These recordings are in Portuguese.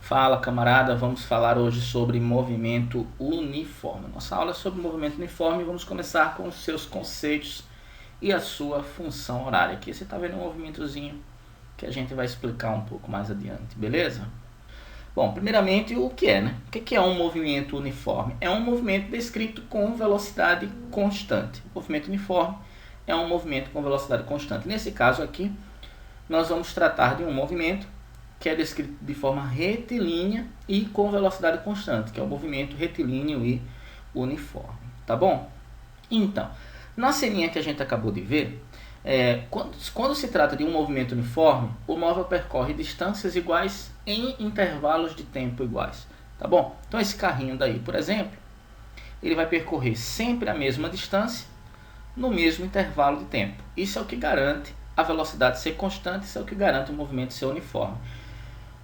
Fala, camarada, vamos falar hoje sobre movimento uniforme. Nossa aula é sobre movimento uniforme e vamos começar com os seus conceitos e a sua função horária. Aqui você está vendo um movimentozinho que a gente vai explicar um pouco mais adiante, beleza? Bom, primeiramente o que é, né? O que é um movimento uniforme? É um movimento descrito com velocidade constante. O movimento uniforme é um movimento com velocidade constante. Nesse caso aqui, nós vamos tratar de um movimento que é descrito de forma retilínea e com velocidade constante, que é o movimento retilíneo e uniforme, tá bom? Então, na ceninha que a gente acabou de ver, quando se trata de um movimento uniforme, o móvel percorre distâncias iguais em intervalos de tempo iguais, tá bom? Então esse carrinho daí, por exemplo, ele vai percorrer sempre a mesma distância no mesmo intervalo de tempo. Isso é o que garante a velocidade ser constante, isso é o que garante o movimento ser uniforme.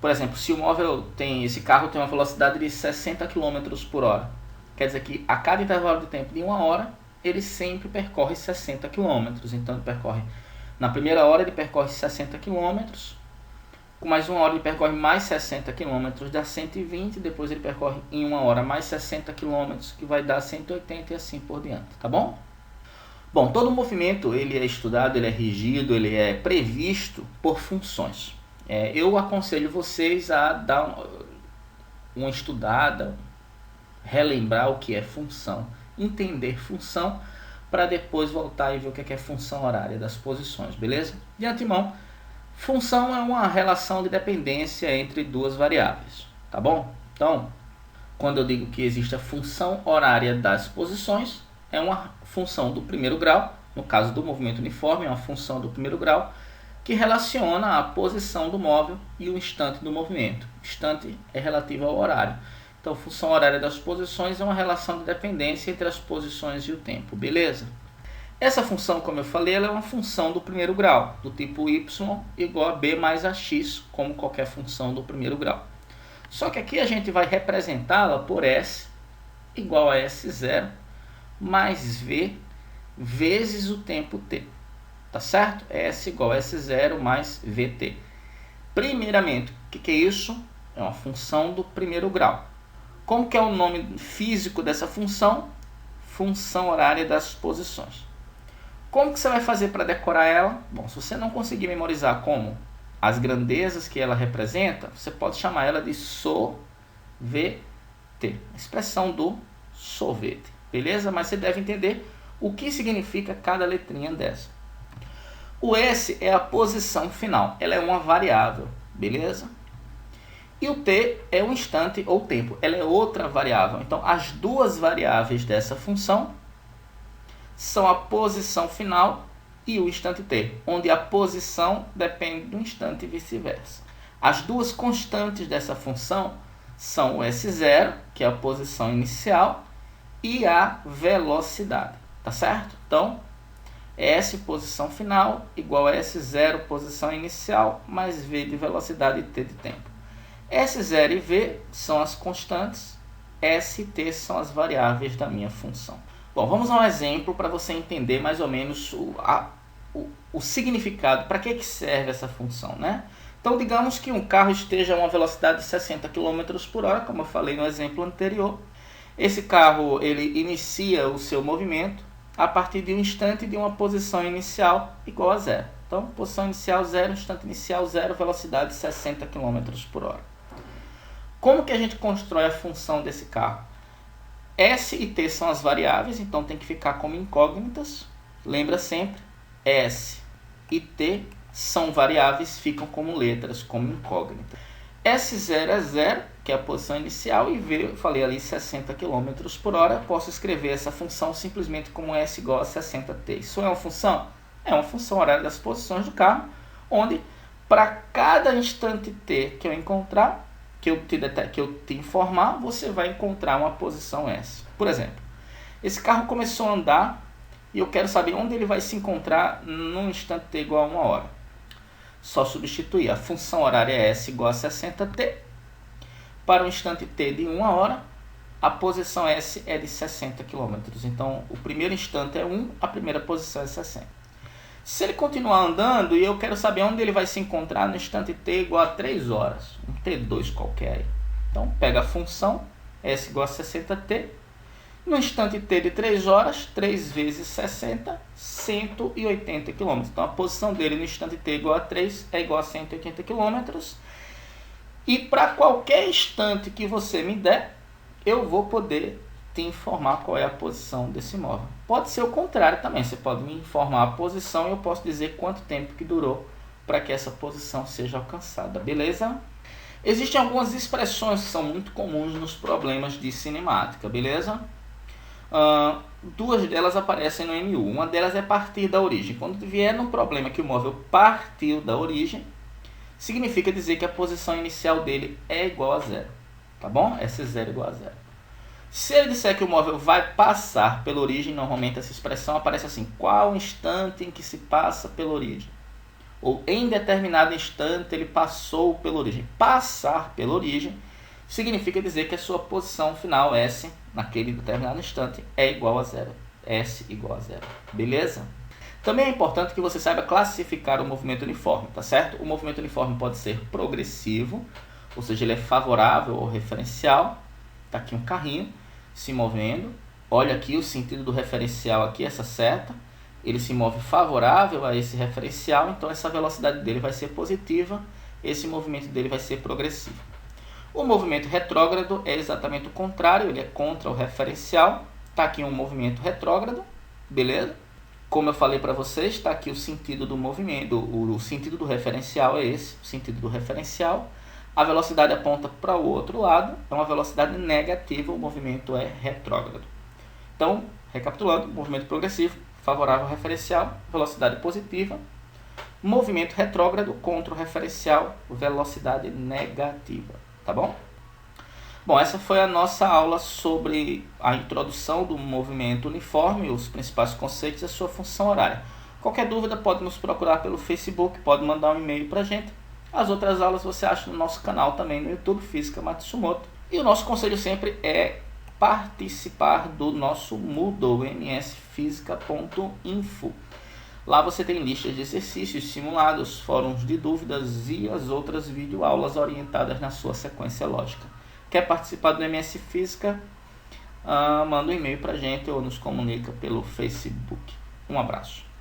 Por exemplo, se o móvel esse carro tem uma velocidade de 60 km por hora, quer dizer que a cada intervalo de tempo de 1 hora, ele sempre percorre 60 km. Então ele percorre, na primeira hora ele percorre 60 km, com mais 1 hora ele percorre mais 60 km, dá 120, depois ele percorre em 1 hora mais 60 km, que vai dar 180 e assim por diante, tá bom? Bom, todo movimento ele é estudado, ele é regido, ele é previsto por funções. Eu aconselho vocês a dar uma estudada, relembrar o que é função, entender função, para depois voltar e ver o que é função horária das posições, beleza? De antemão, função é uma relação de dependência entre duas variáveis, tá bom? Então, quando eu digo que existe a função horária das posições, é uma função do primeiro grau, no caso do movimento uniforme, é uma função do primeiro grau, que relaciona a posição do móvel e o instante do movimento. O instante é relativo ao horário. Então, a função horária das posições é uma relação de dependência entre as posições e o tempo, beleza? Essa função, como eu falei, ela é uma função do primeiro grau, do tipo y igual a b mais ax, como qualquer função do primeiro grau. Só que aqui a gente vai representá-la por s igual a s0 mais v vezes o tempo t. Tá certo? S igual a S0 mais VT. Primeiramente, o que é isso? É uma função do primeiro grau. Como que é o nome físico dessa função? Função horária das posições. Como que você vai fazer para decorar ela? Bom, se você não conseguir memorizar como as grandezas que ela representa, você pode chamar ela de SOVT, expressão do sorvete. Beleza? Mas você deve entender o que significa cada letrinha dessa. O S é a posição final, ela é uma variável, beleza? E o T é o instante ou tempo, ela é outra variável. Então, as duas variáveis dessa função são a posição final e o instante T, onde a posição depende do instante e vice-versa. As duas constantes dessa função são o S0, que é a posição inicial, e a velocidade, tá certo? Então, S posição final igual a S0 posição inicial mais V de velocidade e T de tempo. S0 e V são as constantes, S e T são as variáveis da minha função. Bom, vamos a um exemplo para você entender mais ou menos o significado, para que serve essa função, né? Então, digamos que um carro esteja a uma velocidade de 60 km por hora, como eu falei no exemplo anterior. Esse carro ele inicia o seu movimento a partir de um instante de uma posição inicial igual a zero. Então, posição inicial 0, instante inicial 0, velocidade 60 km por hora. Como que a gente constrói a função desse carro? S e T são as variáveis, então tem que ficar como incógnitas. Lembra sempre, S e T são variáveis, ficam como letras, como incógnitas. S0 é 0, que é a posição inicial, e V, eu falei ali 60 km por hora. Posso escrever essa função simplesmente como S igual a 60t. Isso é uma função? É uma função horária das posições do carro, onde para cada instante t que eu encontrar, que eu te informar, você vai encontrar uma posição S. Por exemplo, esse carro começou a andar e eu quero saber onde ele vai se encontrar num instante t igual a 1 hora. Só substituir a função horária S igual a 60t. Para o instante t de 1 hora, a posição S é de 60 km. Então, o primeiro instante é 1, a primeira posição é 60. Se ele continuar andando e eu quero saber onde ele vai se encontrar no instante t igual a 3 horas, um t2 qualquer aí. Então pega a função s igual a 60t, no instante t de 3 horas, 3 vezes 60, 180 km. Então a posição dele no instante t igual a 3 é igual a 180 km. E para qualquer instante que você me der, eu vou poder te informar qual é a posição desse móvel. Pode ser o contrário também, você pode me informar a posição e eu posso dizer quanto tempo que durou para que essa posição seja alcançada, beleza? Existem algumas expressões que são muito comuns nos problemas de cinemática, beleza? Duas delas aparecem no MU. Uma delas é partir da origem. Quando vier num problema que o móvel partiu da origem, significa dizer que a posição inicial dele é igual a zero, tá bom? S0 igual a zero. Se ele disser que o móvel vai passar pela origem, normalmente essa expressão aparece assim: qual o instante em que se passa pela origem? Ou em determinado instante ele passou pela origem. Passar pela origem significa dizer que a sua posição final, S, naquele determinado instante, é igual a zero. S igual a zero. Beleza? Também é importante que você saiba classificar o movimento uniforme, tá certo? O movimento uniforme pode ser progressivo, ou seja, ele é favorável ao referencial. Está aqui um carrinho se movendo. Olha aqui o sentido do referencial aqui, essa seta. Ele se move favorável a esse referencial, então essa velocidade dele vai ser positiva, esse movimento dele vai ser progressivo. O movimento retrógrado é exatamente o contrário, ele é contra o referencial. Está aqui um movimento retrógrado, beleza? Como eu falei para vocês, está aqui o sentido do movimento, o sentido do referencial é esse, o sentido do referencial. A velocidade aponta para o outro lado, é uma velocidade negativa, o movimento é retrógrado. Então, recapitulando, movimento progressivo, favorável ao referencial, velocidade positiva. Movimento retrógrado contra o referencial, velocidade negativa, tá bom? Bom, essa foi a nossa aula sobre a introdução do movimento uniforme, os principais conceitos e a sua função horária. Qualquer dúvida pode nos procurar pelo Facebook, pode mandar um e-mail para a gente. As outras aulas você acha no nosso canal também no YouTube, Física Matsumoto. E o nosso conselho sempre é participar do nosso Moodle, msfisica.info. Lá você tem listas de exercícios simulados, fóruns de dúvidas e as outras videoaulas orientadas na sua sequência lógica. Quer participar do MS Física? Manda um e-mail para a gente ou nos comunica pelo Facebook. Um abraço.